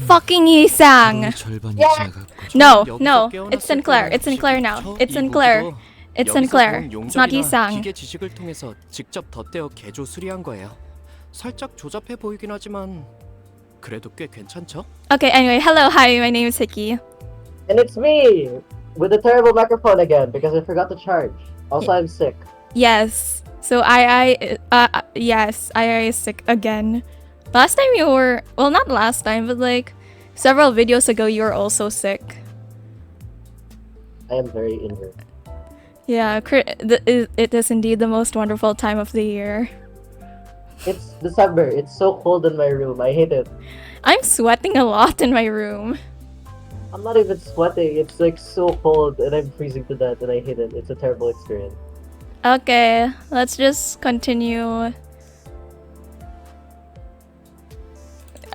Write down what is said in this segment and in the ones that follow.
Fucking Yisang. Yeah. No, no. It's Sinclair. It's Sinclair now. It's Sinclair. It's Sinclair. It's not Yisang. 기계 지식을 통해서 직접 덧대어 개조 수리한 거예요. 살짝 조잡해 보이긴 하지만 그래도 꽤 괜찮죠? Okay, anyway, hello, hi, my name is Hickey. And it's me with a terrible microphone again because I forgot to charge. Also, I'm sick. Yes. So yes, Aiai is sick again. Last time you were, well, not last time, but like several videos ago, you were also sick. I am very injured. Yeah, it is indeed the most wonderful time of the year. It's December. It's so cold in my room. I hate it. I'm sweating a lot in my room. I'm not even sweating. It's like so cold and I'm freezing to death and I hate it. It's a terrible experience. Okay, let's just continue.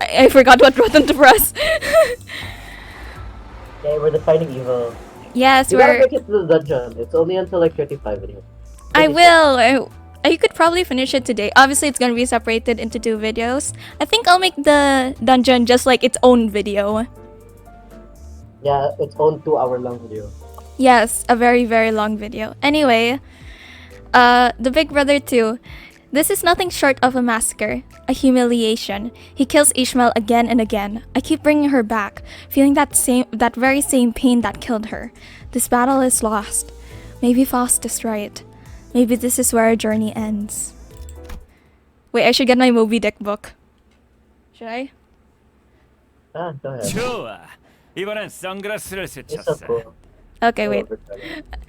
I forgot what button to press. Okay, we're defining evil. Yes, You gotta make it to the dungeon. It's only until like 35 in here. I will. I could probably finish it today. Obviously, it's gonna be separated into 2 videos. I think I'll make the dungeon just like its own video. Yeah, its own 2-hour long video. Yes, a very, very long video. Anyway, the Big Brother 2. This is nothing short of a massacre, a humiliation. He kills Ishmael again and again. I keep bringing her back, feeling that very same pain that killed her. This battle is lost. Maybe Faust is right. Maybe this is where our journey ends. Wait, I should get my Moby Dick book. Should I? Go ahead. 좋아. 이번엔 선글라스를 It's so 스쳤어. cool. Okay, wait.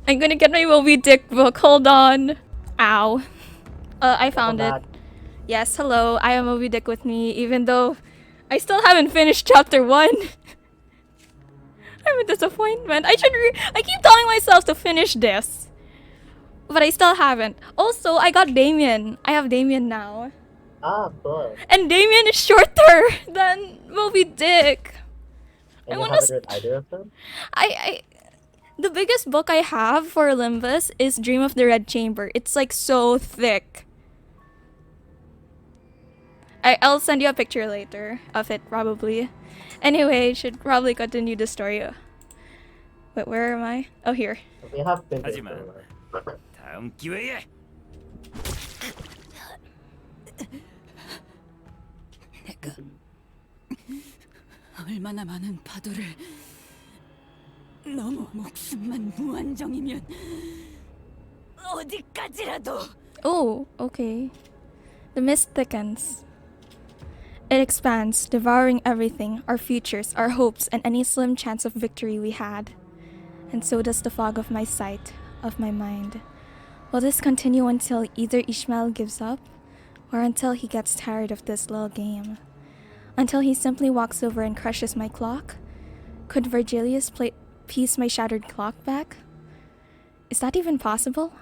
I'm gonna get my Moby Dick book. Hold on. Ow. I found it. Yes, hello. I have Moby Dick with me, even though I still haven't finished chapter 1. I'm a disappointment. I keep telling myself to finish this, but I still haven't. Also, I got Damien. I have Damien now. Cool. And Damien is shorter than Moby Dick. And I you wanna haven't read either of them? The biggest book I have for Limbus is Dream of the Red Chamber. It's like so thick. I'll send you a picture later of it, probably. Anyway, should probably continue the story. Wait, where am I? Oh, here. We have been here 하지만 for a while. 다음 기회에 내가 얼마나 많은 파도를 너무 목숨만 무한정이면 어디까지라도. Oh, okay. The mist thickens. It expands, devouring everything, our futures, our hopes, and any slim chance of victory we had. And so does the fog of my sight, of my mind. Will this continue until either Ishmael gives up, or until he gets tired of this little game? Until he simply walks over and crushes my clock? Could Virgilius piece my shattered clock back? Is that even possible?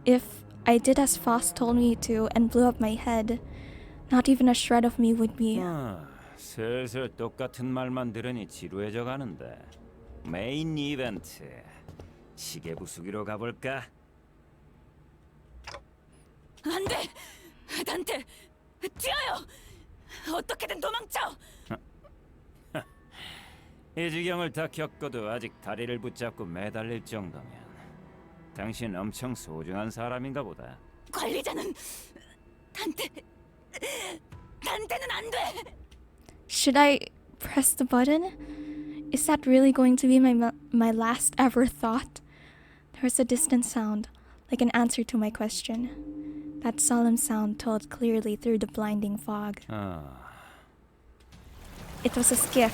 If I did as Faust told me to and blew up my head, not even a shred of me would be... 슬슬 똑같은 말만 들으니 지루해져 가는데. 메인 이벤트. 시계 부수기로 가볼까? 안 돼! 단테! 뛰어요! 어떻게든 도망쳐! 이 지경을 다 겪어도 아직 다리를 붙잡고 매달릴 정도면 당신 엄청 소중한 사람인가 보다. 관리자는 단테는 안 돼! Should I press the button? Is that really going to be my last ever thought? There was a distant sound, like an answer to my question. That solemn sound told clearly through the blinding fog. It was a skiff,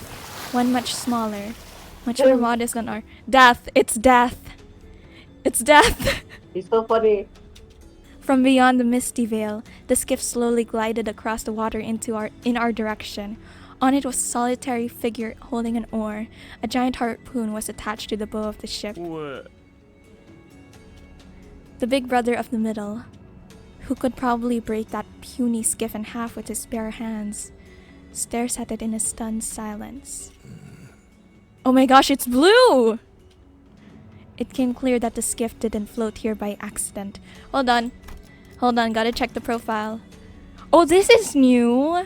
one much smaller, much more modest than our... Death! It's death! It's death! He's so funny. From beyond the misty veil, the skiff slowly glided across the water in our direction. On it was a solitary figure holding an oar. A giant harpoon was attached to the bow of the ship. The big brother of the middle, who could probably break that puny skiff in half with his bare hands, stares at it in a stunned silence. Oh my gosh, it's blue! It came clear that the skiff didn't float here by accident. Hold on, gotta check the profile. Oh, this is new!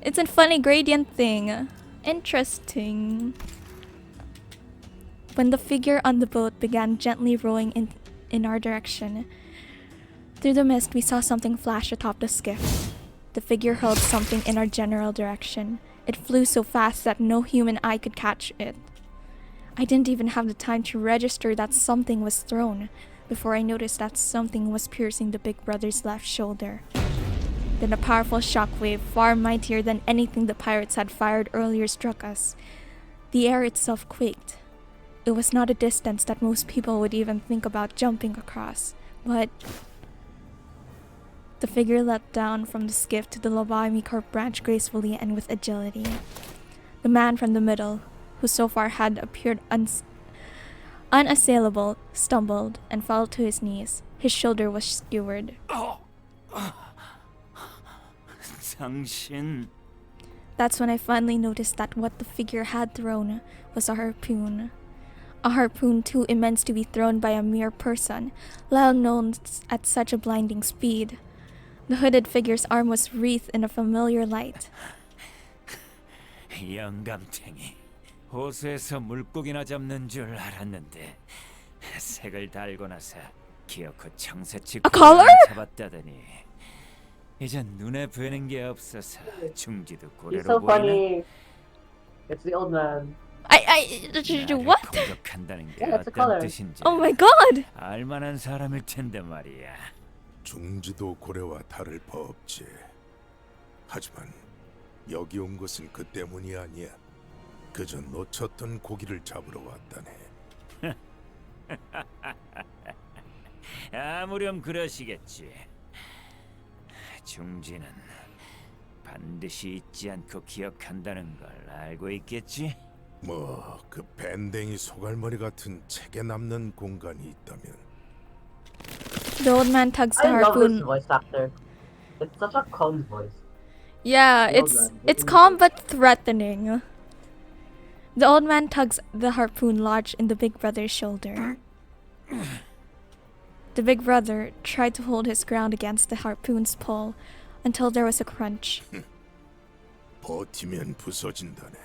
It's a funny gradient thing. Interesting. When the figure on the boat began gently rowing in our direction, through the mist we saw something flash atop the skiff. The figure hurled something in our general direction. It flew so fast that no human eye could catch it. I didn't even have the time to register that something was thrown before I noticed that something was piercing the big brother's left shoulder. Then a powerful shockwave, far mightier than anything the pirates had fired earlier, struck us. The air itself quaked. It was not a distance that most people would even think about jumping across, but the figure leapt down from the skiff to the Lobotomy Corp branch gracefully and with agility. The man from the middle, who so far had appeared unassailable, stumbled and fell to his knees. His shoulder was skewered. 당신 That's when I finally noticed that what the figure had thrown was a harpoon. A harpoon too immense to be thrown by a mere person, let alone at such a blinding speed. The hooded figure's arm was wreathed in a familiar light. 영감탱이. 호수에서 물고기나 잡는 줄 알았는데 색을 달고 나서 기어코 청새치 A collar? 잡았다더니 이젠 눈에 뵈는 게 없어서 중지도 He's 고래로 so 보이네. funny. It's the old man. 나를 What? 공격한다는 게 Yeah, it's a color. 어떤 뜻인지 Oh my god! 알만한 사람일 텐데 말이야. 중지도 고래와 다를 바 없지. 하지만 여기 온 것은 그 때문이 아니야. 그저 놓쳤던 고기를 잡으러 왔다네. 아무렴 그러시겠지. 중지는 반드시 잊지 않고 기억한다는 걸 알고 있겠지? 뭐 그 밴댕이 소갈머리 같은 책에 남는 공간이 있다면. The old man tugs the I love this harpoon. voice actor. It's such a calm voice. Yeah, The old it's man. it's calm but threatening. The old man tugs the harpoon lodged in the big brother's shoulder. The big brother tried to hold his ground against the harpoon's pull until there was a crunch. 버티면 부서진다네.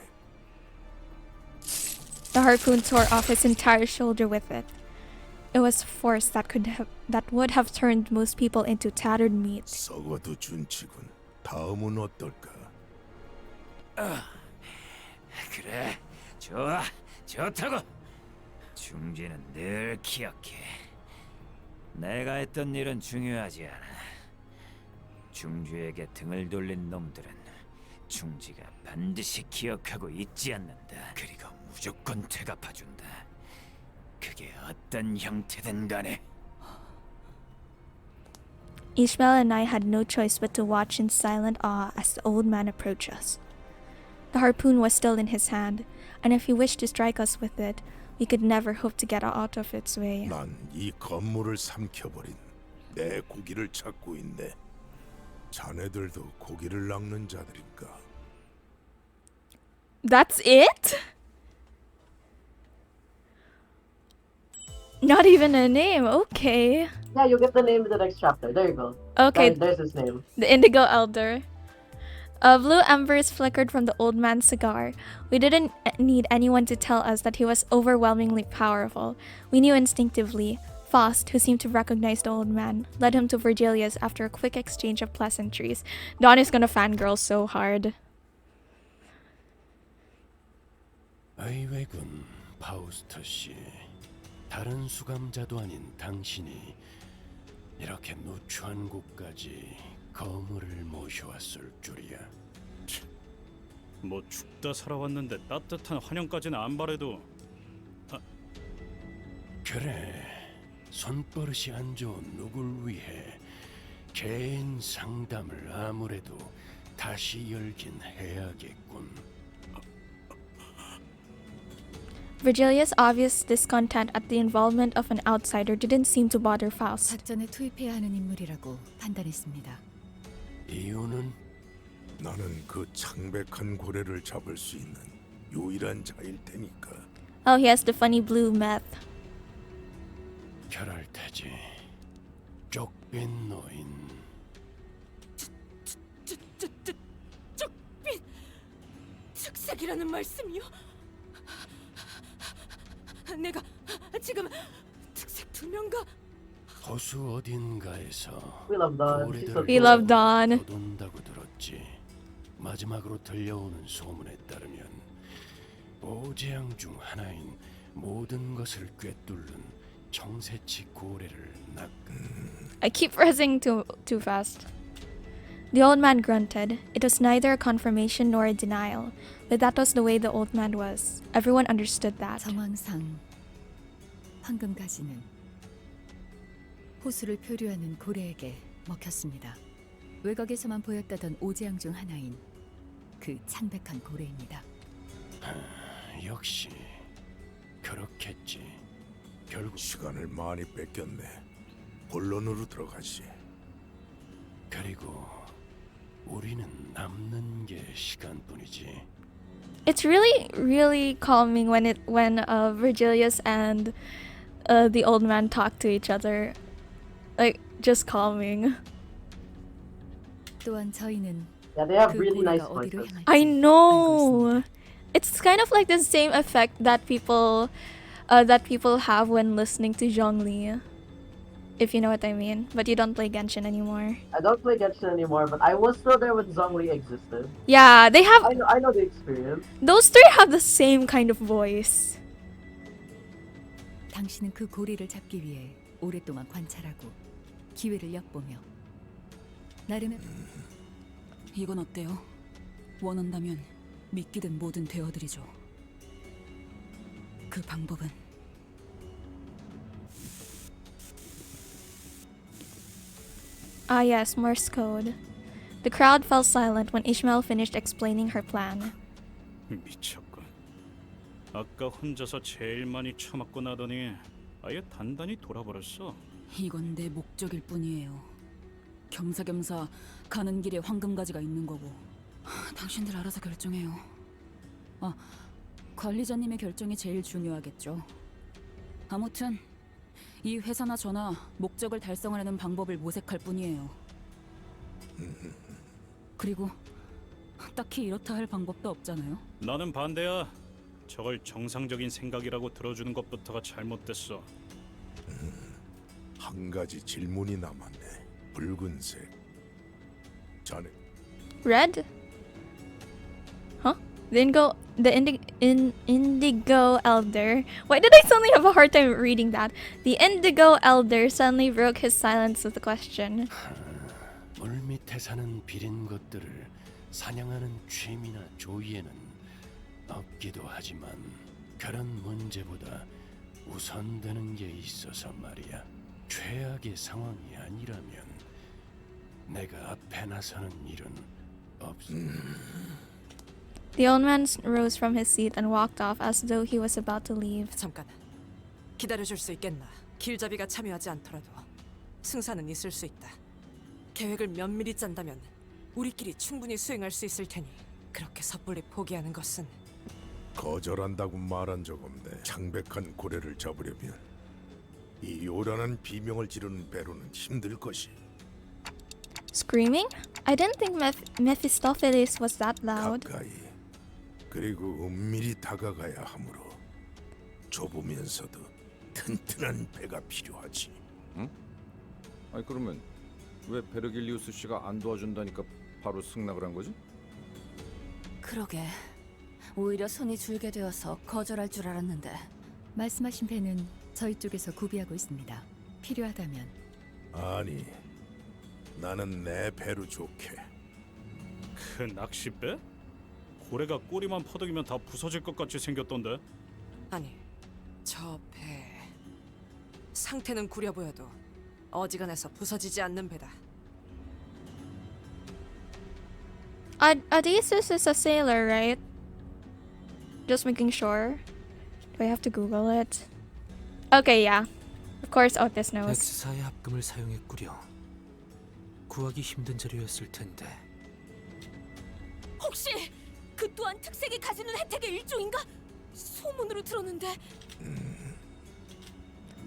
The harpoon tore off his entire shoulder with it. It was force that would have turned most people into tattered meat. 썩어도 준치군. 다음은 어떨까? 그래, 좋아, 좋다고. 중지는 늘 기억해. 내가 했던 일은 중요하지 않아. 중지에게 등을 돌린 놈들은 중지가 반드시 기억하고 잊지 않는다. 그리고 무조건 되갚아준다. 그게 어떤 형태든 간에. Ishmael and I had no choice but to watch in silent awe as the old man approached us. The harpoon was still in his hand, and if he wished to strike us with it, we could never hope to get out of its way. 난 이 건물을 삼켜버린 내 고기를 찾고 있네. 자네들도 고기를 낚는 자들인가? That's it? Not even a name, okay. Yeah, you'll get the name in the next chapter. There you go. Okay, There's his name. the Indigo Elder. Blue embers flickered from the old man's cigar. We didn't need anyone to tell us that he was overwhelmingly powerful. We knew instinctively. Faust, who seemed to recognize the old man, led him to Virgilius after a quick exchange of pleasantries. Dawn is gonna fangirl so hard. 아이웨군 파우스트 씨. 다른 수감자도 아닌 당신이 이렇게 누추한 곳까지 거물을 모셔왔을 줄이야. 뭐 죽다 살아왔는데 따뜻한 환영까지는 안 바래도. 그래, 손버릇이 안 좋은 누굴 위해 개인 상담을 아무래도 다시 열긴 해야겠군. Virgilius' obvious discontent at the involvement of an outsider didn't seem to bother Faust. 작전에 투입해야 하는 인물이라고 판단했습니다. 이유는 나는 그 창백한 고래를 잡을 수 있는 유일한 자일 테니까. Oh, he has the funny blue meth. 그럴 테지. 쪽빈 노인. 쪽빈 즉색이라는 말씀이요? 내가 지금 특색 두 명과 호수 어딘가에서 We love Dawn. She's so We cool. love Dawn. 온다고 들었지. 마지막으로 들려오는 소문에 따르면 오재앙 중 하나인 모든 것을 꿰뚫는 청새치 고래를 I keep pressing too fast. The old man grunted. It was neither a confirmation nor a denial, but that was the way the old man was. Everyone understood that. 정황상 황금가지는 호수를 표류하는 고래에게 먹혔습니다. 외곽에서만 보였다던 오재앙 중 하나인 그 창백한 고래입니다. 역시 그렇겠지. 결국 시간을 많이 뺏겼네. 본론으로 들어가지. 그리고 우리는 남는 게 시간뿐이지. It's really calming when Virgilius and the old man talk to each other. Like just calming. 또한 저희는 Yeah, they have 그 really nice 고래가 어디로 voices. 향할지 I 알고 know. 있습니다. It's kind of like the same effect that people have when listening to Zhongli. If you know what I mean. But you don't play Genshin anymore. I don't play Genshin anymore, but I was still there when Zhongli existed. Yeah, they have I know the experience. those three have the same kind of voice. 당신은 그 고래를 잡기 위해 오랫동안 관찰하고 기회를 엿보며 나름의 이건 어때요? 원한다면 믿기든 뭐든 되어드리죠. 그 방법은 Ah yes, Morse code. The crowd fell silent when Ishmael finished explaining her plan. 미쳤군. 아까 혼자서 제일 많이 처맞고 나더니 아예 단단히 돌아버렸어. 이건 내 목적일 뿐이에요. 겸사겸사 가는 길에 황금가지가 있는 거고. 당신들 알아서 결정해요. 아, 관리자님의 결정이 제일 중요하겠죠. 아무튼 이 회사나 저나 목적을 달성하려는 방법을 모색할 뿐이에요. 그리고 딱히 이렇다 할 방법도 없잖아요. 나는 반대야. 저걸 정상적인 생각이라고 들어주는 것부터가 잘못됐어. 한 가지 질문이 남았네. 붉은색. 자네 Red? Huh? The Indigo Elder. Why did I suddenly have a hard time reading that? The Indigo Elder suddenly broke his silence with a question. 물 밑에 사는 비린 것들을 사냥하는 취미나 조이에는 없기도 하지만 그런 문제보다 우선되는 게 있어서 말이야. 최악의 상황이 아니라면 내가 앞에 나서는 일은 없어. The old man rose from his seat and walked off as though he was about to leave. 잠깐 기다려줄 수 있겠나? 길잡이가 참여하지 않더라도 승사는 있을 수 있다. 계획을 면밀히 짠다면 우리끼리 충분히 수행할 수 있을 테니 그렇게 섣불리 포기하는 것은 거절한다고 말한 적 없네. 창백한 고래를 잡으려면 이 요란한 비명을 지르는 배로는 힘들 것이. Screaming? I didn't think Mephistopheles was that loud. 가까이 그리고 은밀히 다가가야 하므로 좁으면서도 튼튼한 배가 필요하지. 응? 아니 그러면 왜 베르길리우스 씨가 안 도와준다니까 바로 승낙을 한 거지? 그러게. 오히려 손이 줄게 되어서 거절할 줄 알았는데. 말씀하신 배는 저희 쪽에서 구비하고 있습니다. 필요하다면 아니, 나는 내 배로 좋게. 그 낚싯배? 고래가 꼬리만 퍼덕이면 다 부서질 것 같이 생겼던데. 아니 저 배 상태는 구려 보여도 어지간해서 부서지지 않는 배다. Odysseus is a sailor, right? Just making sure. Do I have to Google it? Okay, yeah. Of course Otis knows. 엑스사의 합금을 사용했구려. 구하기 힘든 자료였을 텐데. 혹시 그 또한 특색이 가지는 혜택의 일종인가? 소문으로 들었는데.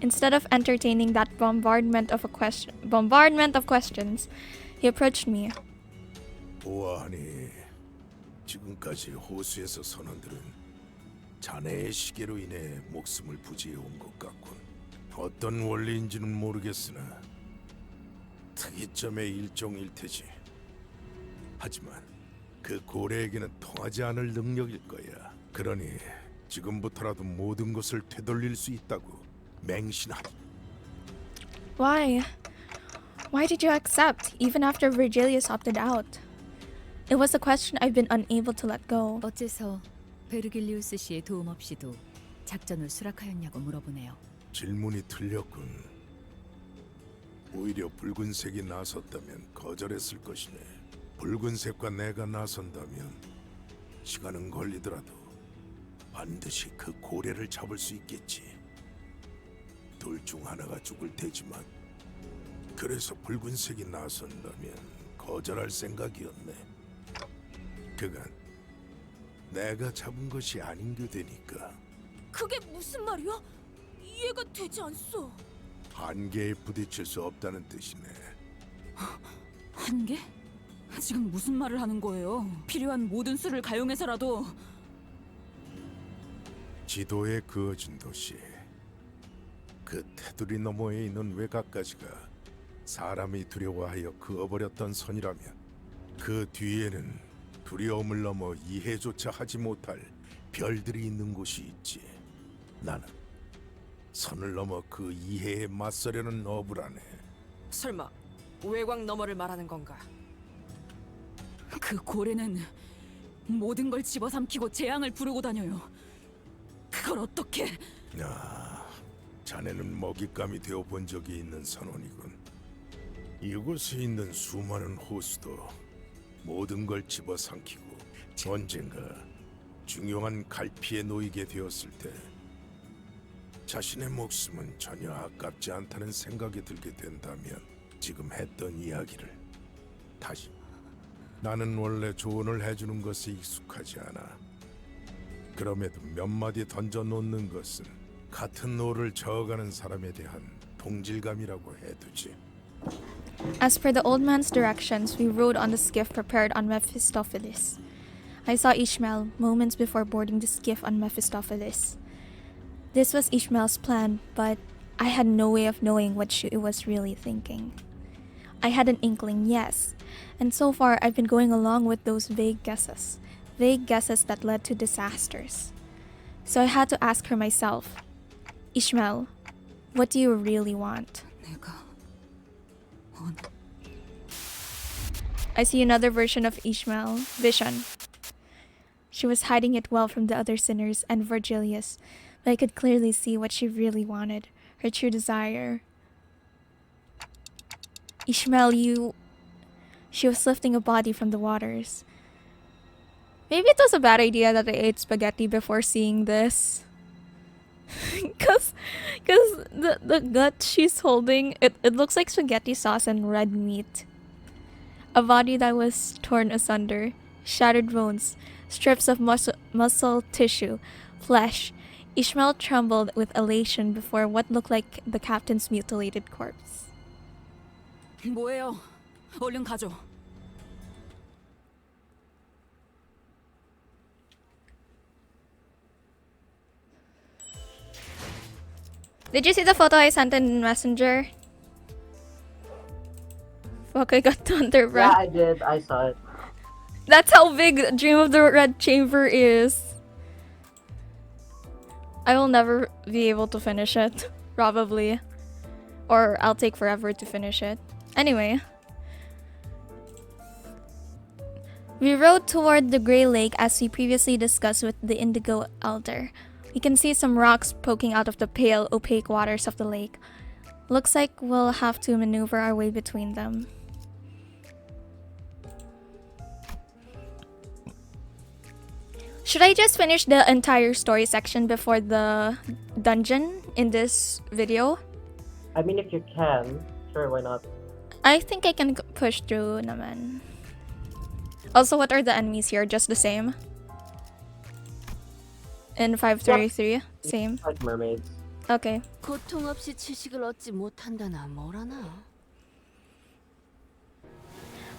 Instead of entertaining that bombardment of questions, he approached me. 보아하니 지금까지 호수에서 선원들은 자네의 시계로 인해 목숨을 부지해온 것 같군. 어떤 원리인지는 모르겠으나 특이점의 일종일 테지. 하지만 그 고래에게는 통하지 않을 능력일 거야. 그러니 지금부터라도 모든 것을 되돌릴 수 있다고 맹신하라. Why? Why did you accept, even after Virgilius opted out? It was a question I've been unable to let go. 어째서 베르길리우스 씨의 도움 없이도 작전을 수락하였냐고 물어보네요. 질문이 틀렸군. 오히려 붉은색이 나섰다면 거절했을 것이네. 붉은색과 내가 나선다면 시간은 걸리더라도 반드시 그 고래를 잡을 수 있겠지. 둘 중 하나가 죽을 테지만 그래서 붉은색이 나선다면 거절할 생각이었네. 그간 내가 잡은 것이 아닌 게 되니까. 그게 무슨 말이야? 이해가 되지 않소. 한계에 부딪힐 수 없다는 뜻이네. 한계? 지금 무슨 말을 하는 거예요? 필요한 모든 수를 가용해서라도. 지도에 그어진 도시, 그 테두리 너머에 있는 외곽까지가 사람이 두려워하여 그어버렸던 선이라면 그 뒤에는 두려움을 넘어 이해조차 하지 못할 별들이 있는 곳이 있지. 나는 선을 넘어 그 이해에 맞서려는 어부라네. 설마 외곽 너머를 말하는 건가? 그 고래는 모든 걸 집어삼키고 재앙을 부르고 다녀요. 그걸 어떻게... 자네는 먹잇감이 되어본 적이 있는 선원이군. 이곳에 있는 수많은 호수도 모든 걸 집어삼키고 언젠가 중요한 갈피에 놓이게 되었을 때 자신의 목숨은 전혀 아깝지 않다는 생각이 들게 된다면 지금 했던 이야기를 다시. 나는 원래 조언을 해주는 것에 익숙하지 않아. 그럼에도 몇 마디 던져놓는 것은 같은 노를 저어가는 사람에 대한 동질감이라고 해두지. As per the old man's directions, we rode on the skiff prepared on Mephistopheles. I saw Ishmael moments before boarding the skiff on Mephistopheles. This was Ishmael's plan, but I had no way of knowing what she was really thinking. I had an inkling, yes, and so far I've been going along with those vague guesses that led to disasters. So I had to ask her myself, Ishmael, what do you really want? I see another version of Ishmael, Vision. She was hiding it well from the other sinners and Virgilius, but I could clearly see what she really wanted, her true desire. Ishmael, She was lifting a body from the waters. Maybe it was a bad idea that I ate spaghetti before seeing this. Cause the gut she's holding, it looks like spaghetti sauce and red meat. A body that was torn asunder, shattered bones, strips of muscle tissue, flesh. Ishmael trembled with elation before what looked like the captain's mutilated corpse. 뭐예요? 얼른 가죠. Did you see the photo I sent in Messenger? Fuck, I got thunder breath. Yeah, I did. I saw it. That's how big Dream of the Red Chamber is. I will never be able to finish it. Probably. Or I'll take forever to finish it. Anyway. We rode toward the Grey Lake as we previously discussed with the Indigo Elder. We can see some rocks poking out of the pale, opaque waters of the lake. Looks like we'll have to maneuver our way between them. Should I just finish the entire story section before the dungeon in this video? I mean, if you can, sure, why not? I think I can push through naman. Also, what are the enemies here? Just the same? In 533? Yep. Same? Like mermaids. Okay. 고통 없이 지식을 얻지 못한다나 뭐라나.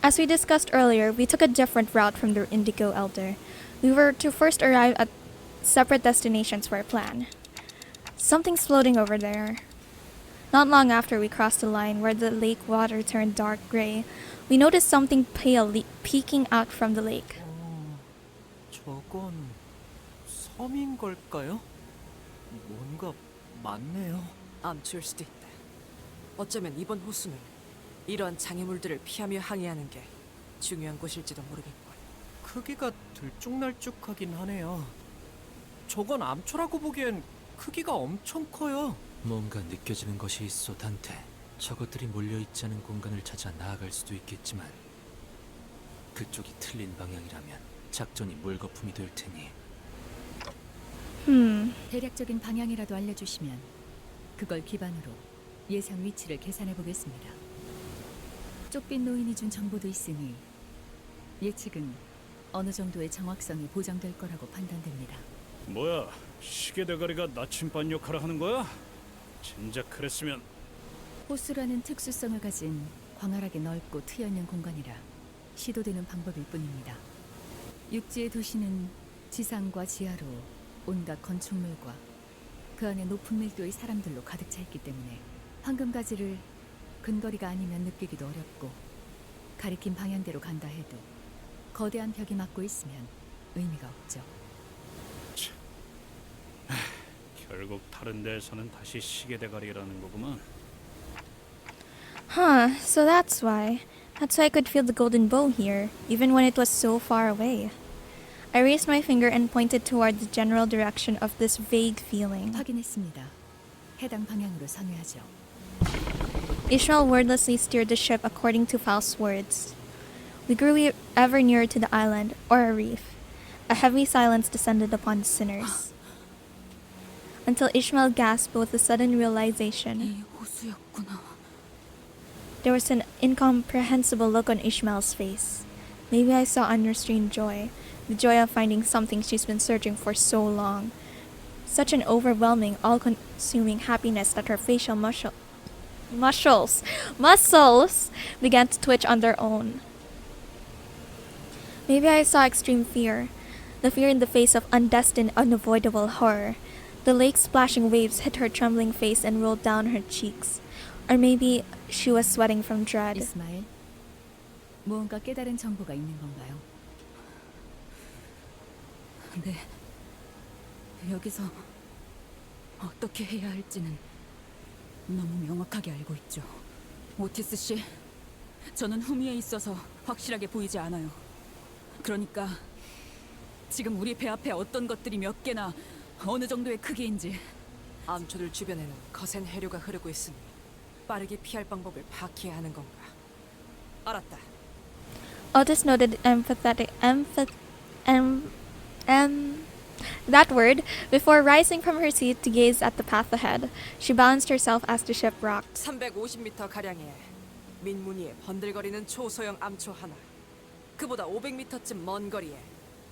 As we discussed earlier, we took a different route from the Indigo Elder. We were to first arrive at separate destinations for our plan. Something's floating over there. Not long after we crossed the line where the lake water turned dark gray, we noticed something pale peeking out from the lake. 저건 섬인 걸까요? 뭔가 많네요. 암초일 수도 있다. 어쩌면 이번 호수는 이러한 장애물들을 피하며 항해하는 게 중요한 곳일지도 모르겠군. 크기가 들쭉날쭉하긴 하네요. 저건 암초라고 보기엔 크기가 엄청 커요. 뭔가 느껴지는 것이 있어, 단테. 저것들이 몰려있지 않은 공간을 찾아 나아갈 수도 있겠지만 그쪽이 틀린 방향이라면 작전이 물거품이 될 테니. 대략적인 방향이라도 알려주시면 그걸 기반으로 예상 위치를 계산해 보겠습니다. 쫓긴 노인이 준 정보도 있으니 예측은 어느 정도의 정확성이 보장될 거라고 판단됩니다. 뭐야, 시계 대가리가 나침반 역할을 하는 거야? 진작 그랬으면. 호수라는 특수성을 가진 광활하게 넓고 트여있는 공간이라 시도되는 방법일 뿐입니다. 육지의 도시는 지상과 지하로 온갖 건축물과 그 안에 높은 밀도의 사람들로 가득 차 있기 때문에 황금가지를 근거리가 아니면 느끼기도 어렵고 가리킨 방향대로 간다 해도 거대한 벽이 막고 있으면 의미가 없죠. 결국 다른 데에서는 다시 시계 대가리라는 거구만. Huh, so that's why. That's why I could feel the golden bow here, even when it was so far away. I raised my finger and pointed toward the general direction of this vague feeling. 확인했습니다. 해당 방향으로 선회하죠. Ishmael wordlessly steered the ship according to Faust's words. We grew ever nearer to the island, or a reef. A heavy silence descended upon the sinners. Until Ishmael gasped with a sudden realization. 이 호수였구나. There was an incomprehensible look on Ishmael's face. Maybe I saw unrestrained joy, the joy of finding something she's been searching for so long. Such an overwhelming, all-consuming happiness that her facial muscles began to twitch on their own. Maybe I saw extreme fear, the fear in the face of undestined, unavoidable horror. The lake's splashing waves hit her trembling face and rolled down her cheeks. Or maybe she was sweating from dread. 이스마엘, 무언가 깨달은 정보가 있는 건가요? 네. 여기서 어떻게 해야 할지는 너무 명확하게 알고 있죠. 오티스 씨, 저는 후미에 있어서 확실하게 보이지 않아요. 그러니까 지금 우리 배 앞에 어떤 것들이 몇 개나 어느 정도의 크기인지. 암초들 주변에는 거센 해류가 흐르고 있으니 빠르게 피할 방법을 파악해야 하는 건가. 알았다. Otis noted that word before rising from her seat to gaze at the path ahead. She balanced herself as the ship rocked. 350m 가량의 민무늬에 번들거리는 초소형 암초 하나. 그보다 500m쯤 먼 거리에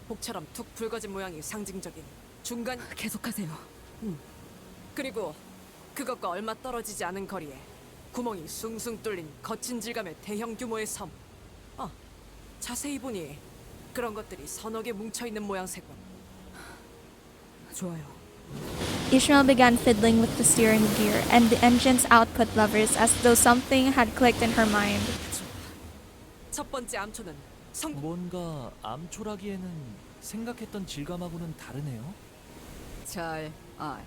복처럼 툭 붉어진 모양이 상징적인 중간. 계속하세요. 그리고 그것과 얼마 떨어지지 않은 거리에 구멍이 숭숭 뚫린 거친 질감의 대형 규모의 섬. 자세히 보니 그런 것들이 서너 개 뭉쳐있는 모양새군. 좋아요. Ishmael began fiddling with the steering gear and the engine's output levers as though something had clicked in her mind. 첫 번째 암초는 뭔가 암초라기에는 생각했던 질감하고는 다르네요. 잘 알.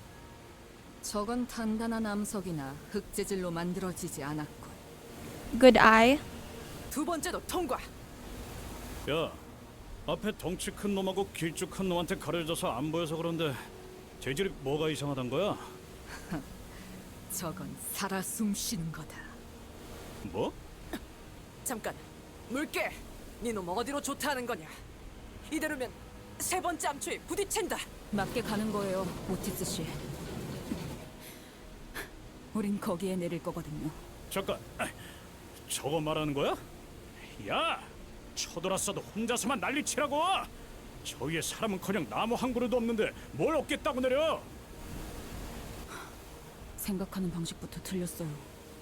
저건 단단한 암석이나 흑재질로 만들어지지 않았군. Good eye. 두 번째도 통과. 야, 앞에 덩치 큰 놈하고 길쭉한 놈한테 가려져서 안 보여서 그런데 재질이 뭐가 이상하단 거야? 저건 살아 숨쉬는 거다. 뭐? 잠깐, 물개. 니놈 어디로 좋다는 거냐? 이대로면 세 번째 암초에 부딪힌다. 맞게 가는 거예요, 오티스 씨. 우린 거기에 내릴 거거든요. 잠깐, 저거 말하는 거야? 야, 쳐들었어도 혼자서만 난리치라고. 저 위에 사람은커녕 나무 한 그루도 없는데 뭘 얻겠다고 내려? 생각하는 방식부터 틀렸어요,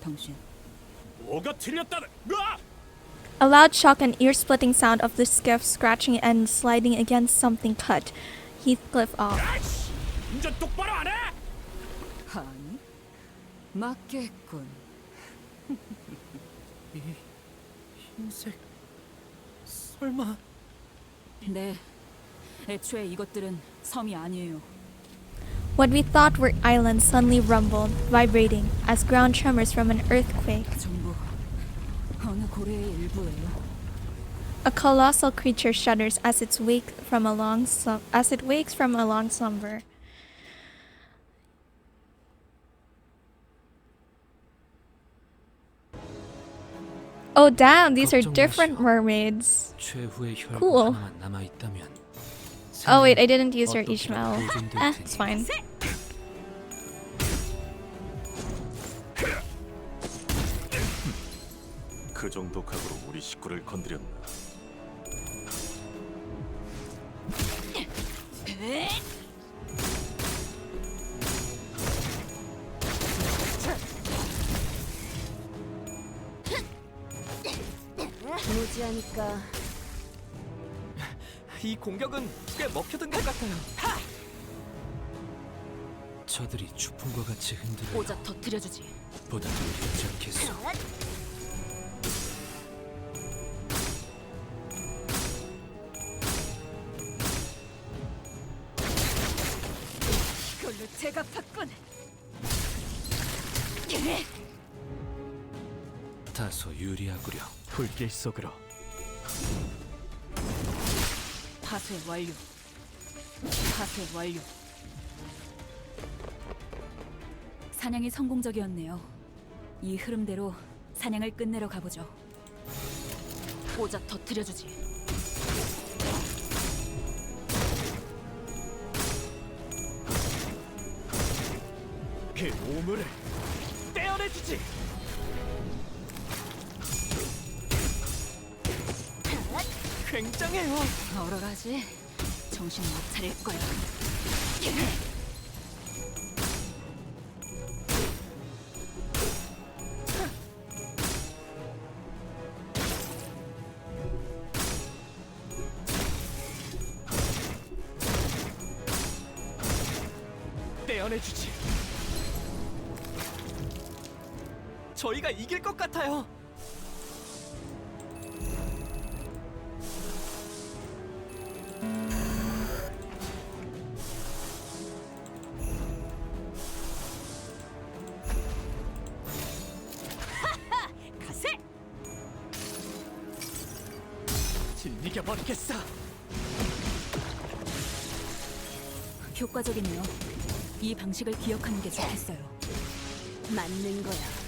당신. 뭐가 틀렸다는? 으아! A loud shock and ear-splitting sound of the skiff scratching and sliding against something cut Heathcliff off. 운전 똑바로 안 해? 아니, 맞겠군. 흰색 설마 네, 애초에 이것들은 섬이 아니에요. What we thought were islands suddenly rumbled, vibrating as ground tremors from an earthquake. 전부 어느 고래의 일부예요. A colossal creature shudders as it wakes from a long slumber. Oh damn, these are different mermaids. 최후의 혈구 Cool. 하나만 남아 있다면. Oh wait, I didn't use her Ishmael. It's fine. 그 정도 각오로 우리 식구를 건드렸나? 무지하니까 이 공격은 꽤 먹혀든 것 같아요. 저들이 추풍과 같이 흔들려 보자 터뜨려주지. 보다 더 어렵지 않겠소. 이걸로 제가 봤군. 다소 유리하구려. 불길 속으로. 파쇄 완료. 파쇄 완료. 사냥이 성공적이었네요. 이 흐름대로 사냥을 끝내러 가보죠. 보자 터뜨려주지. 그 오물을 떼어내주지. 굉장해요. 얼얼하지? 정신 못 차릴 거야. 떼어내주지. 저희가 이길 것 같아요. 가세! 이겨버리겠어. 효과적이네요. 이 방식을 기억하는 게 좋겠어요. 맞는 거야.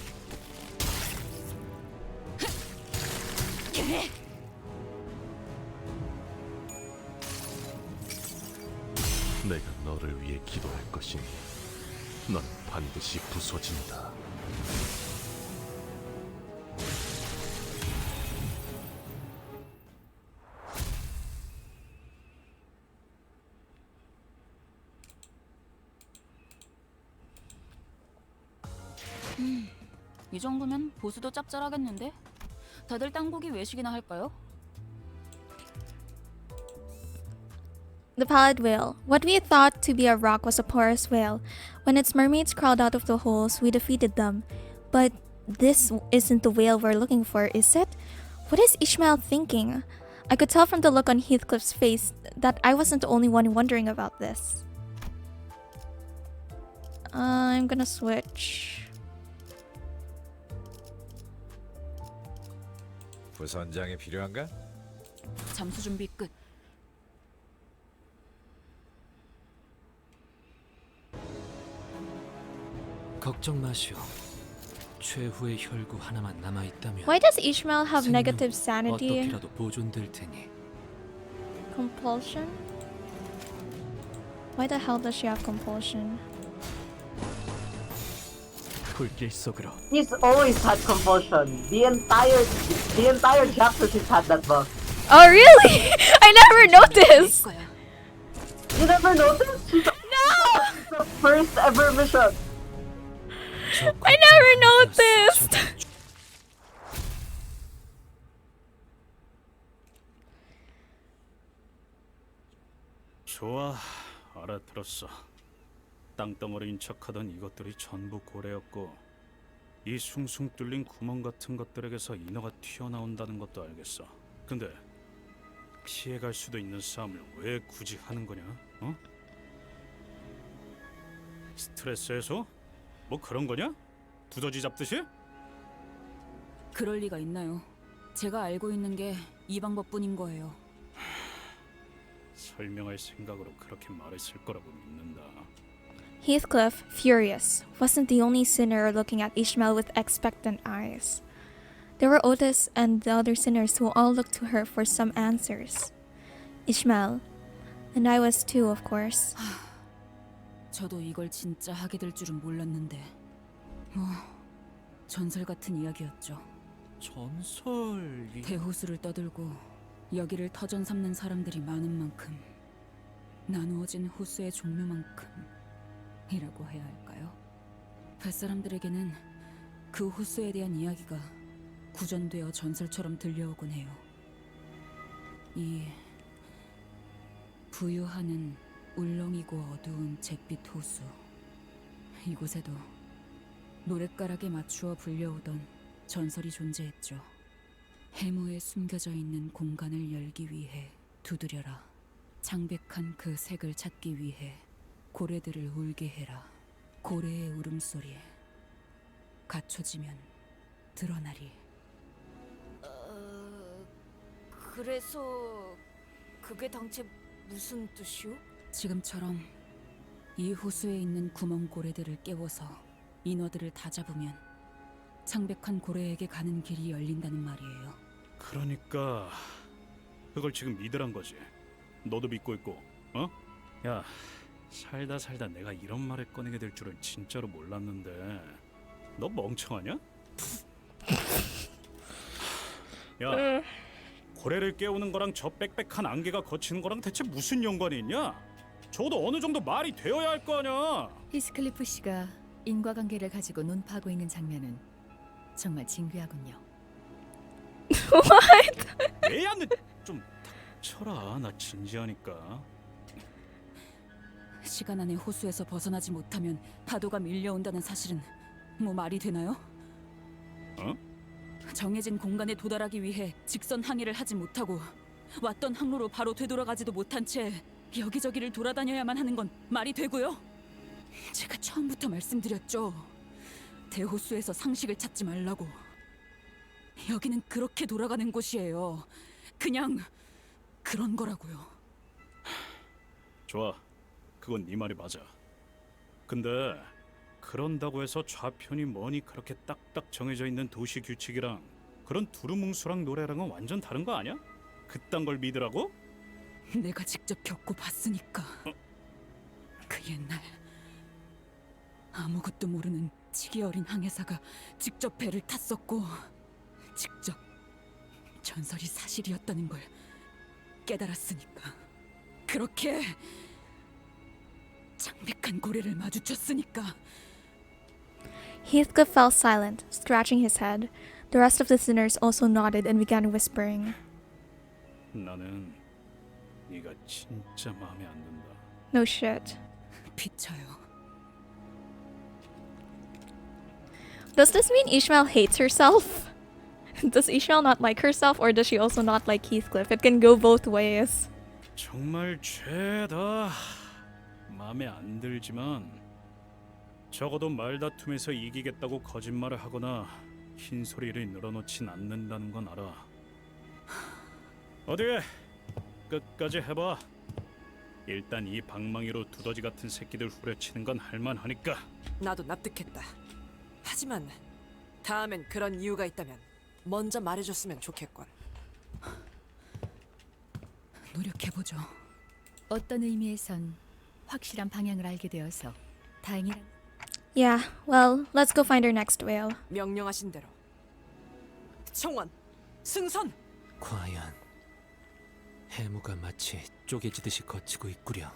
내가 너를 위해 기도할 것이니 넌 반드시 부서진다. 이 정도면 보수도 짭짤하겠는데? 다들 땅고기 외식이나 할까요? The pallid whale. What we thought to be a rock was a porous whale. When its mermaids crawled out of the holes, we defeated them. But this isn't the whale we're looking for, is it? What is Ishmael thinking? I could tell from the look on Heathcliff's face that I wasn't the only one wondering about this. I'm gonna switch. 부선장이 필요한가? 잠수 준비 끝. 걱정 마시오. 최후의 혈구 하나만 남아 있다면. Why does Ishmael have negative sanity? 어떻게라도 보존될 테니. Compulsion? Why the hell does she have compulsion? 불길 속으로. He's always had compulsion. The entire chapter she's had that bug. Oh really? I never noticed! You never noticed? She's No! the first ever mission. I never noticed! 좋아, 알아들었어. 땅덩어리인 척하던 이것들이 전부 고래였고 이 숭숭 뚫린 구멍 같은 것들에게서 인어가 튀어나온다는 것도 알겠어. 근데 피해갈 수도 있는 싸움을 왜 굳이 하는 거냐? 어? 스트레스 해소? 뭐 그런 거냐? 두더지 잡듯이? 그럴 리가 있나요? 제가 알고 있는 게 이 방법뿐인 거예요. 설명할 생각으로 그렇게 말했을 거라고 믿는다. Heathcliff, furious, wasn't the only sinner looking at Ishmael with expectant eyes. There were Otis and the other sinners who all looked to her for some answers. Ishmael, and I was too, of course. 저도 이걸 진짜 하게 될 줄은 몰랐는데 뭐 전설 같은 이야기였죠. 전설이... 대호수를 떠들고 여기를 터전 삼는 사람들이 많은 만큼 나누어진 호수의 종류만큼이라고 해야 할까요? 뱃사람들에게는 그 호수에 대한 이야기가 구전되어 전설처럼 들려오곤 해요. 이 부유하는 울렁이고 어두운 잿빛 호수, 이곳에도 노랫가락에 맞추어 불려오던 전설이 존재했죠. 해무에 숨겨져 있는 공간을 열기 위해 두드려라. 창백한 그 색을 찾기 위해 고래들을 울게 해라. 고래의 울음소리 갖춰지면 드러나리. 그래서 그게 당최 무슨 뜻이오? 지금처럼 이 호수에 있는 구멍 고래들을 깨워서 인어들을 다 잡으면 창백한 고래에게 가는 길이 열린다는 말이에요. 그러니까 그걸 지금 믿으란 거지. 너도 믿고 있고, 어? 야, 살다 내가 이런 말을 꺼내게 될 줄은 진짜로 몰랐는데 너 멍청하냐? 야, 고래를 깨우는 거랑 저 빽빽한 안개가 거치는 거랑 대체 무슨 연관이 있냐? 적어도 어느 정도 말이 되어야 할 거 아니야. 히스클리프 씨가 인과관계를 가지고 논파하고 있는 장면은 정말 진귀하군요. 얘야, 좀 닥쳐라. 나 진지하니까. 시간 안에 호수에서 벗어나지 못하면 파도가 밀려온다는 사실은 뭐 말이 되나요? 어? 정해진 공간에 도달하기 위해 직선 항해를 하지 못하고 왔던 항로로 바로 되돌아가지도 못한 채 여기저기를 돌아다녀야만 하는 건 말이 되고요? 제가 처음부터 말씀드렸죠. 대호수에서 상식을 찾지 말라고. 여기는 그렇게 돌아가는 곳이에요. 그냥 그런 거라고요. 좋아, 그건 네 말이 맞아. 근데 그런다고 해서 좌편이 뭐니 그렇게 딱딱 정해져 있는 도시 규칙이랑 그런 두루뭉술한 노래랑은 완전 다른 거 아니야? 그딴 걸 믿으라고? 내가 직접 겪고 봤으니까. 그 옛날 아무것도 모르는 치기 어린 항해사가 직접 배를 탔었고 직접 전설이 사실이었다는 걸 깨달았으니까. 그렇게 창백한 고래를 마주쳤으니까. Heathcliff fell silent, scratching his head. The rest of the sinners also nodded and began whispering. 나는 네가 진짜 마음에 안 든다. No shit. 비쳐요. Does this mean Ishmael hates herself? Does Ishmael not like herself, or does she also not like Heathcliff? It can go both ways. 정말 죄다. 마음에 안 들지만 적어도 말다툼에서 이기겠다고 거짓말을 하거나 흰소리를 늘어놓진 않는다는 건 알아. 어디 끝까지 해봐. 일단 이 방망이로 두더지 같은 새끼들 후려치는 건 할만하니까. 나도 납득했다. 하지만 다음엔 그런 이유가 있다면 먼저 말해줬으면 좋겠군. 노력해보죠. 어떤 의미에선 확실한 방향을 알게 되어서 다행이란. Yeah, well, let's go find our next whale. 명령하신 대로. 청원, 승선. 과연 해무가 마치 쪼개지듯이 거치고 있구려.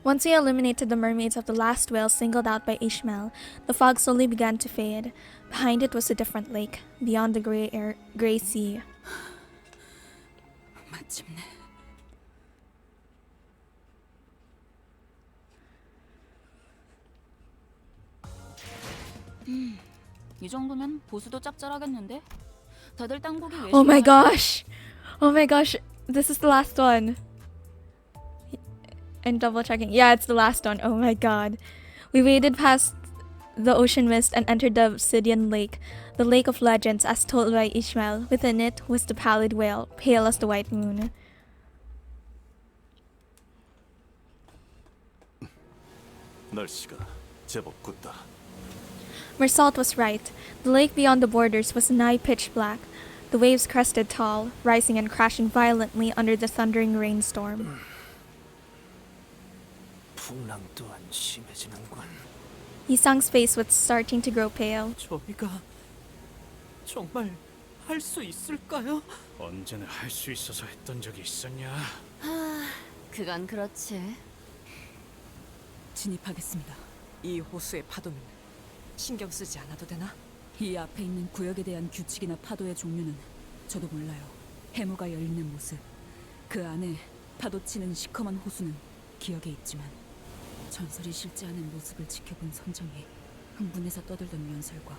Once we eliminated the mermaids of the last whale singled out by Ishmael, the fog slowly began to fade. Behind it was a different lake, beyond the gray sea. 마침내 이 정도면 보수도 짭짤하겠는데? 다들 땅고기 왜 Oh my gosh! Oh my gosh! This is the last one. And double checking. Yeah, it's the last one. Oh my god. We waded past the ocean mist and entered the obsidian lake, the lake of legends as told by Ishmael. Within it was the pallid whale, pale as the white moon. 날씨가 제법 굽다. Mersault was right. The lake beyond the borders was nigh pitch black. The waves crested tall, rising and crashing violently under the thundering rainstorm. 풍랑 또한 심해지는군. Isang's face was starting to grow pale. 저희가 정말 할 수 있을까요? 언제나 할 수 있어서 했던 적이 있었냐? 그건 그렇지. 진입하겠습니다. 이 호수의 파도는 신경 쓰지 않아도 되나? 이 앞에 있는 구역에 대한 규칙이나 파도의 종류는 저도 몰라요. 해무가 열리는 모습, 그 안에 파도치는 시커먼 호수는 기억에 있지만 전설이 실제하는 모습을 지켜본 선정이 흥분해서 떠들던 연설과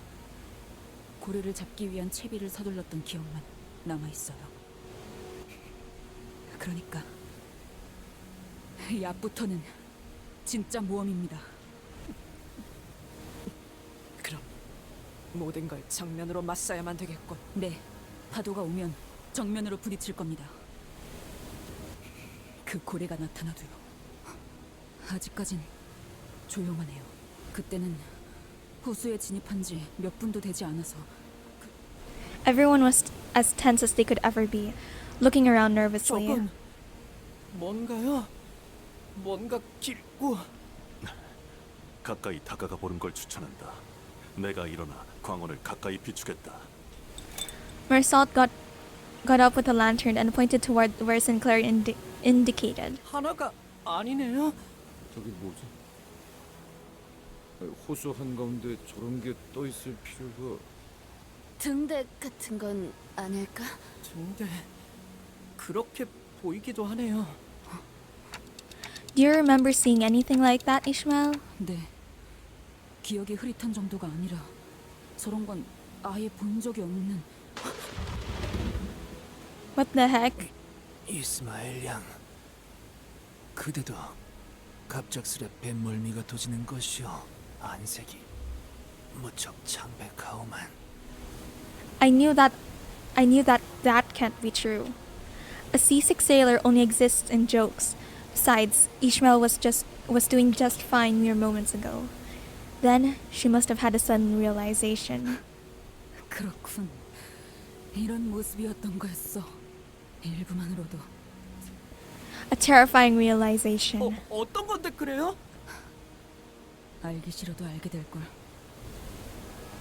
고래를 잡기 위한 채비를 서둘렀던 기억만 남아있어요. 그러니까 이 앞부터는 진짜 모험입니다. 그럼 모든 걸 정면으로 맞서야만 되겠군. 네, 파도가 오면 정면으로 부딪힐 겁니다. 그 고래가 나타나도요. 아직까진 조용하네요. 그때는 호수에 진입한 지 몇 분도 되지 않아서 Everyone was as tense as they could ever be, looking around nervously. 저건 뭔가요? 뭔가 길고. 가까이 다가가 보는 걸 추천한다. 내가 일어나 광원을 가까이 비추겠다. Mersault got up with a lantern and pointed toward where Sinclair indicated. 하나가 아니네요. 저기 뭐지? 호수 한가운데 저런 게 떠 있을 필요가. 등대 같은 건 아닐까? 근데 그렇게 보이기도 하네요. Do you remember seeing anything like that, Ishmael? 네, 기억이 흐릿한 정도가 아니라 저런 건 아예 본 적이 없는. What the heck? 이스마엘 양, 그대도 갑작스레 뱃멀미가 도지는 것이오. 안색이 무척 창백하오만. I knew that can't be true. A seasick sailor only exists in jokes. Besides, Ishmael was doing just fine mere moments ago. Then she must have had a sudden realization. 그렇군. 이런 모습이었던 거였어. 일부만으로도. A terrifying realization. 어떤 건데 그래요? 알기 싫어도 알게 될 걸.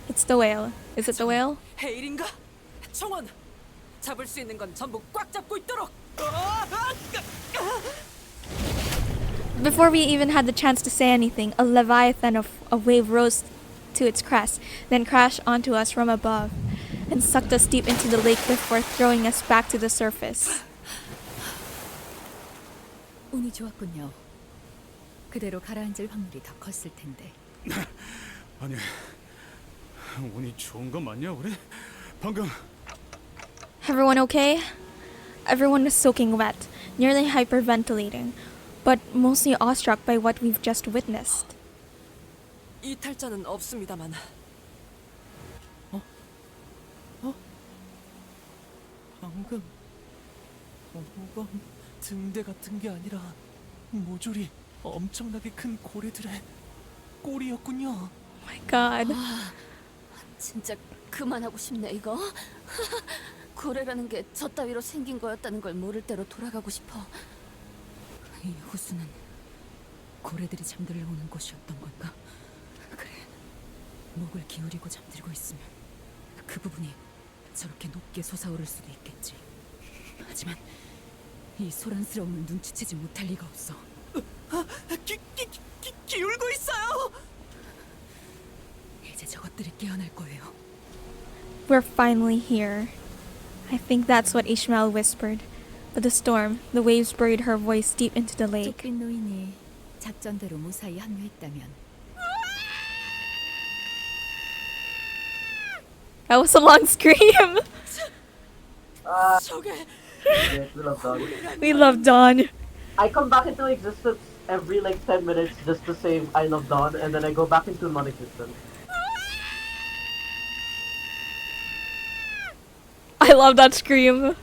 It's the whale. Is it the whale? 헤일인가? 청원! 잡을 수 있는 건 전부 꽉 잡고 있도록! Before we even had the chance to say anything, a leviathan of a wave rose to its crest, then crashed onto us from above, and sucked us deep into the lake before throwing us back to the surface. 운이 좋았군요. 그대로 가라앉을 확률이 더 컸을 텐데. 아니, 운이 좋은 거 맞냐 우리? 방금 Everyone okay? Everyone was soaking wet, nearly hyperventilating, but mostly awestruck by what we've just witnessed. 이탈자는 없습니다만. 방금 오건 등대 같은 게 아니라 모조리 엄청나게 큰 고래들의 꼬리였군요. Oh my god. 진짜 그만하고 싶네 이거. 고래라는 게 저 따위로 생긴 거였다는 걸 모를 대로 돌아가고 싶어. 이 호수는 고래들이 잠들러 오는 곳이었던 건가? 그래, 목을 기울이고 잠들고 있으면 그 부분이 저렇게 높게 솟아오를 수도 있겠지. 하지만 이 소란스러움을 눈치채지 못할 리가 없어. 기울고 있어요. 이제 저것들이 깨어날 거예요. We're finally here. I think that's what Ishmael whispered. But the storm, the waves buried her voice deep into the lake. 쫓긴 노인이 작전대로 무사히 합류했다면 That was a long scream. Yes, we love Dawn. We love Dawn. I come back into existence every like 10 minutes just to say I love Dawn, and then I go back into non-existence. I love that scream.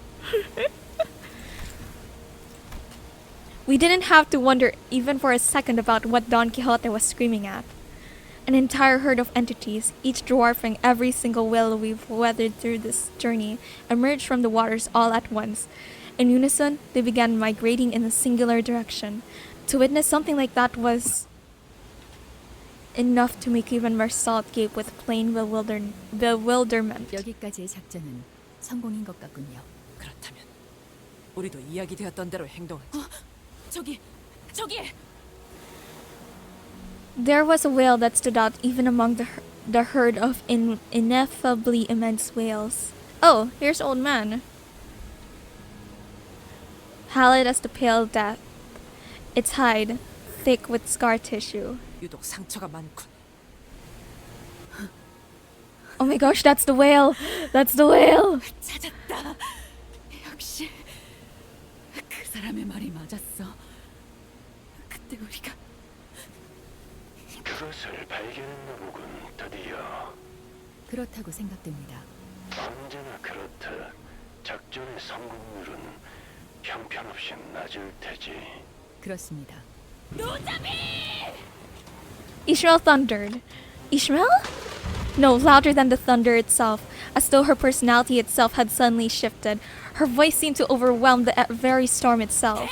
We didn't have to wonder even for a second about what Don Quixote was screaming at. An entire herd of entities, each dwarfing every single whale we've weathered through this journey, emerged from the waters all at once. In unison, they began migrating in a singular direction. To witness something like that was enough to make even Marsault gape with plain bewilderment. 여기까지의 작전은 성공인 것 같군요. 그렇다면 우리도 이야기되었던 대로 행동하지. 저기. There was a whale that stood out even among the herd of ineffably immense whales. Oh, here's Old Man. Pallid as the pale death, its hide thick with scar tissue. 유독 상처가 많군. Oh my gosh, that's the whale! That's the whale! 찾았다. 역시 그 사람의 말이 맞았어. 그때 우리가 그것을 발견했나 보군, 드디어. 그렇다고 생각됩니다. 언제나 그렇듯 작전의 성공률은 형편없이 낮을 테지. 그렇습니다. Ishmael thundered. Ishmael? No, louder than the thunder itself, as though her personality itself had suddenly shifted. Her voice seemed to overwhelm the very storm itself.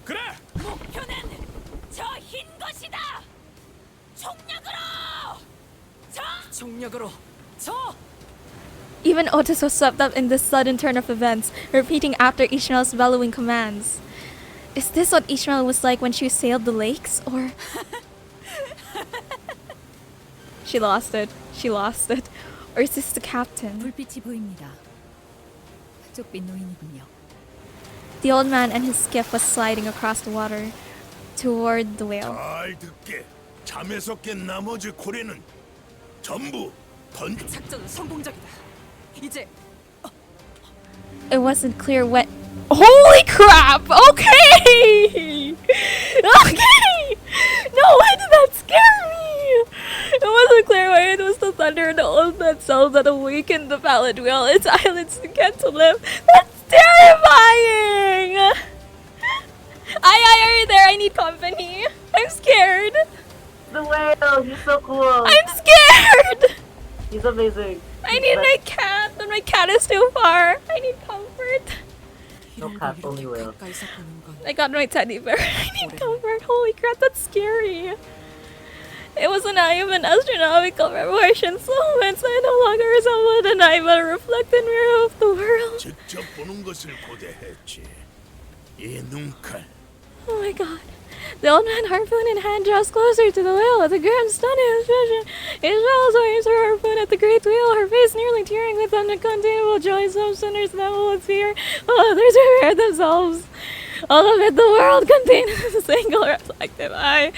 그래. 목표는 저 흰 것이다. 총력으로. Even Otis was swept up in this sudden turn of events, repeating after Ishmael's bellowing commands. Is this what Ishmael was like when she sailed the lakes, or... She lost it. Or is this the captain? 불빛이 보입니다. 쪽빛 노인이군요. The old man and his skiff was sliding across the water toward the whale. 잘 듣게. 잠에서 깬 나머지 고래는 전부 던져. 작전은 성공적이다. 이제 It wasn't clear what... Holy crap! Okay! Okay! No, why did that scare me? It wasn't clear why it was the thunder and the old man cells that awakened the pallid whale. Its eyelids began to lift. That's terrifying! Aiai, are you there? I need company. I'm scared. The whale, he's so cool. I'm scared! He's amazing. I need my cat, but my cat is too far. I need comfort. No cat, only whale. I got my teddy bear. I need comfort. Holy crap, that's scary. It was a naive and astronomical proportions, so immense I no longer resembled a knife but a reflected mirror of the world. 직접 보는 것을 고대했지. 이 눈칼. Oh my god. The old man, harpoon in hand, draws closer to the whale with a grim, stunning expression. Ishmael swings her harpoon at the great whale, her face nearly tearing with uncontainable joy. Some sinners tremble with fear, while others prepare themselves. All of it, the world contains a single reflective eye.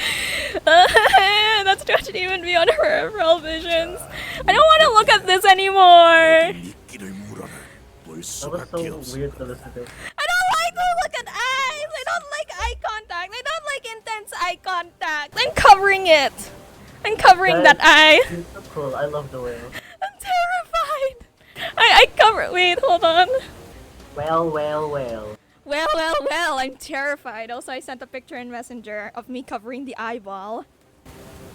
That stretched even beyond her peripheral visions. I don't want to look at this anymore. That was so weird to listen to. I don't like to look at eyes. I don't like eye contact. I don't like intense eye contact. I'm covering it. I'm covering that eye. He's so cool. I love the whale. I'm terrified. I cover. Wait, hold on. Whale. Well. I'm terrified. Also, I sent a picture in Messenger of me covering the eyeball.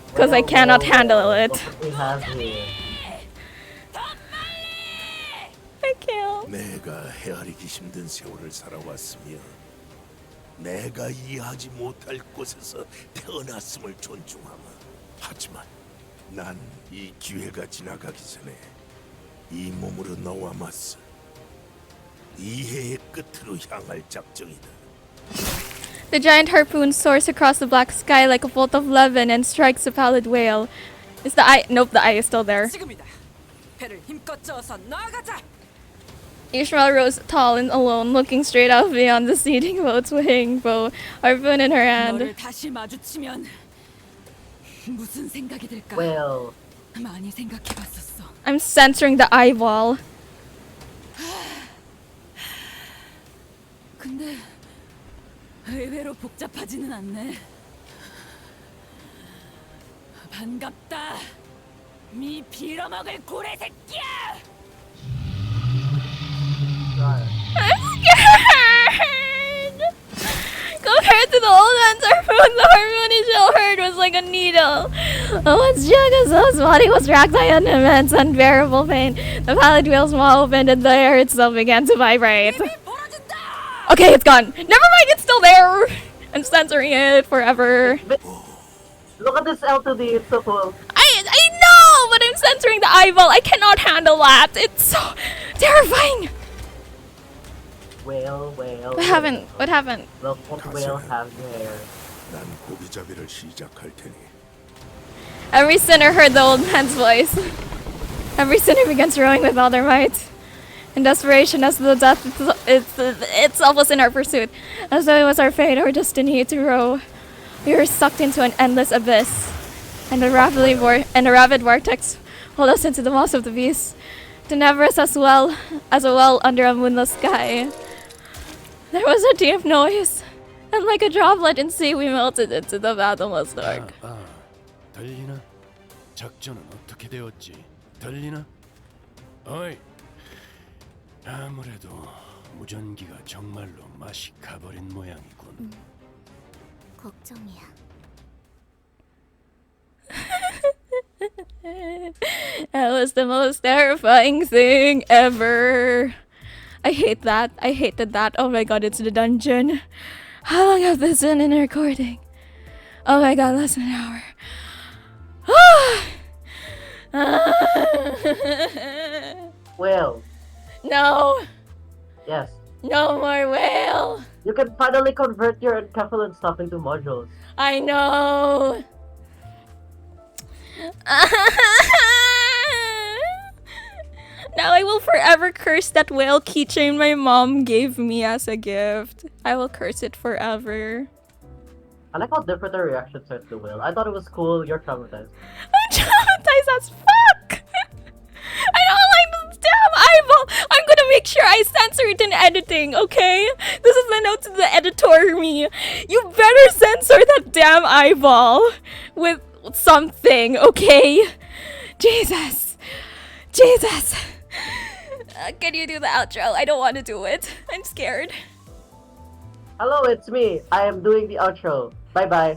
Because I cannot handle it. Look what we have here. I can't. 내가 헤아리기 힘든 세월을 살아왔으며 내가 이해하지 못할 곳에서 태어났음을 존중하마. 하지만 난 이 기회가 지나가기 전에 이 몸으로 너와 맞서 이해의 끝으로 향할 작정이다. The giant harpoon soars across the black sky like a bolt of levin and strikes the pallid whale. Is the eye? Nope, the eye is still there. 지금이다. 배를 힘껏 저어서 나아가자. Ishmael rose tall and alone, looking straight out beyond the seething boat's swaying bow, harpoon in her hand. 너를 다시 마주치면 무슨 생각이 들까? Well, 많이 생각해봤었어. I'm censoring the eyeball. 근데 의외로 복잡하지는 않네. 반갑다, 미 빌어먹을 고래 새끼야! I'm scared! Compared to the old answer from the harmony Jill heard was like a needle. Once Jaga's body was racked by an immense, unbearable pain, the pallet wheels small opened and the air itself began to vibrate. Okay, it's gone. Never mind, it's still there. I'm censoring it forever. Look at this L2D, it's so cool. I know, but I'm censoring the eyeball. I cannot handle that. It's so terrifying. Whale. What happened? What happened? Look what whale has hair. 난 고기잡이를 시작할 테니 Every sinner heard the old man's voice. Every sinner begins rowing with all their might. In desperation, as the death itself was in our pursuit, as though it was our fate or destiny to row, we were sucked into an endless abyss, and a rapid vortex pulled us into the maws of the beast, to never us as well as a well under a moonless sky. There was a deep noise, and like a droplet in sea, we melted into the fathomless dark. 들리나? 작전은 어떻게 되었지? 들리나? 어이. 아무래도 무전기가 정말로 맛이 가버린 모양이군. 걱정이야. That was the most terrifying thing ever. I hate that. I hated that. Oh my god, it's the dungeon. How long have this been in recording? Oh my god, less than an hour. Whale. No. Yes. No more whale. You can finally convert your enkephalin stuff into modules. I know. Now I will forever curse that whale keychain my mom gave me as a gift. I will curse it forever. I like how different the reactions are to the whale. I thought it was cool. You're traumatized. I'm traumatized as fuck. I don't like this damn eyeball. I'm gonna make sure I censor it in editing, okay? This is the note to the editor me. You better censor that damn eyeball with something, okay? Jesus. Can you do the outro? I don't want to do it. I'm scared. Hello, it's me. I am doing the outro. Bye bye.